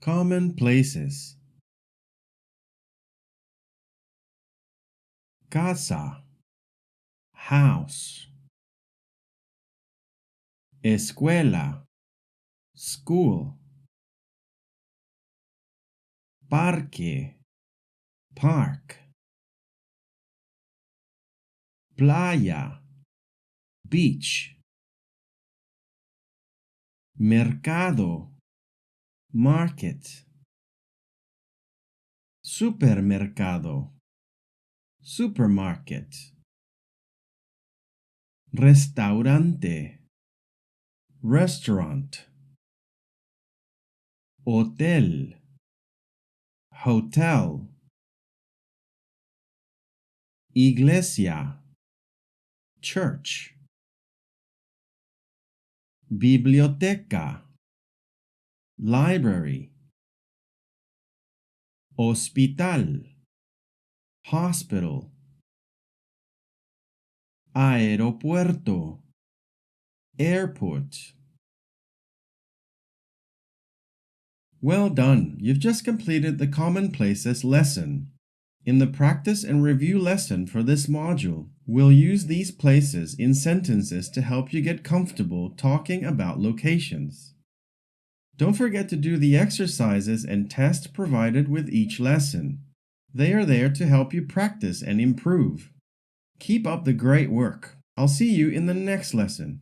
Common places. Casa, house. Escuela, school. Parque, park. Playa, beach. Mercado, market. Supermercado, supermarket. Restaurante, restaurant. Hotel, hotel. Iglesia, church. Biblioteca, library. Hospital, hospital. Aeropuerto, airport. Well done! You've just completed the Common Places lesson. In the practice and review lesson for this module, we'll use these places in sentences to help you get comfortable talking about locations. Don't forget to do the exercises and tests provided with each lesson. They are there to help you practice and improve. Keep up the great work. I'll see you in the next lesson.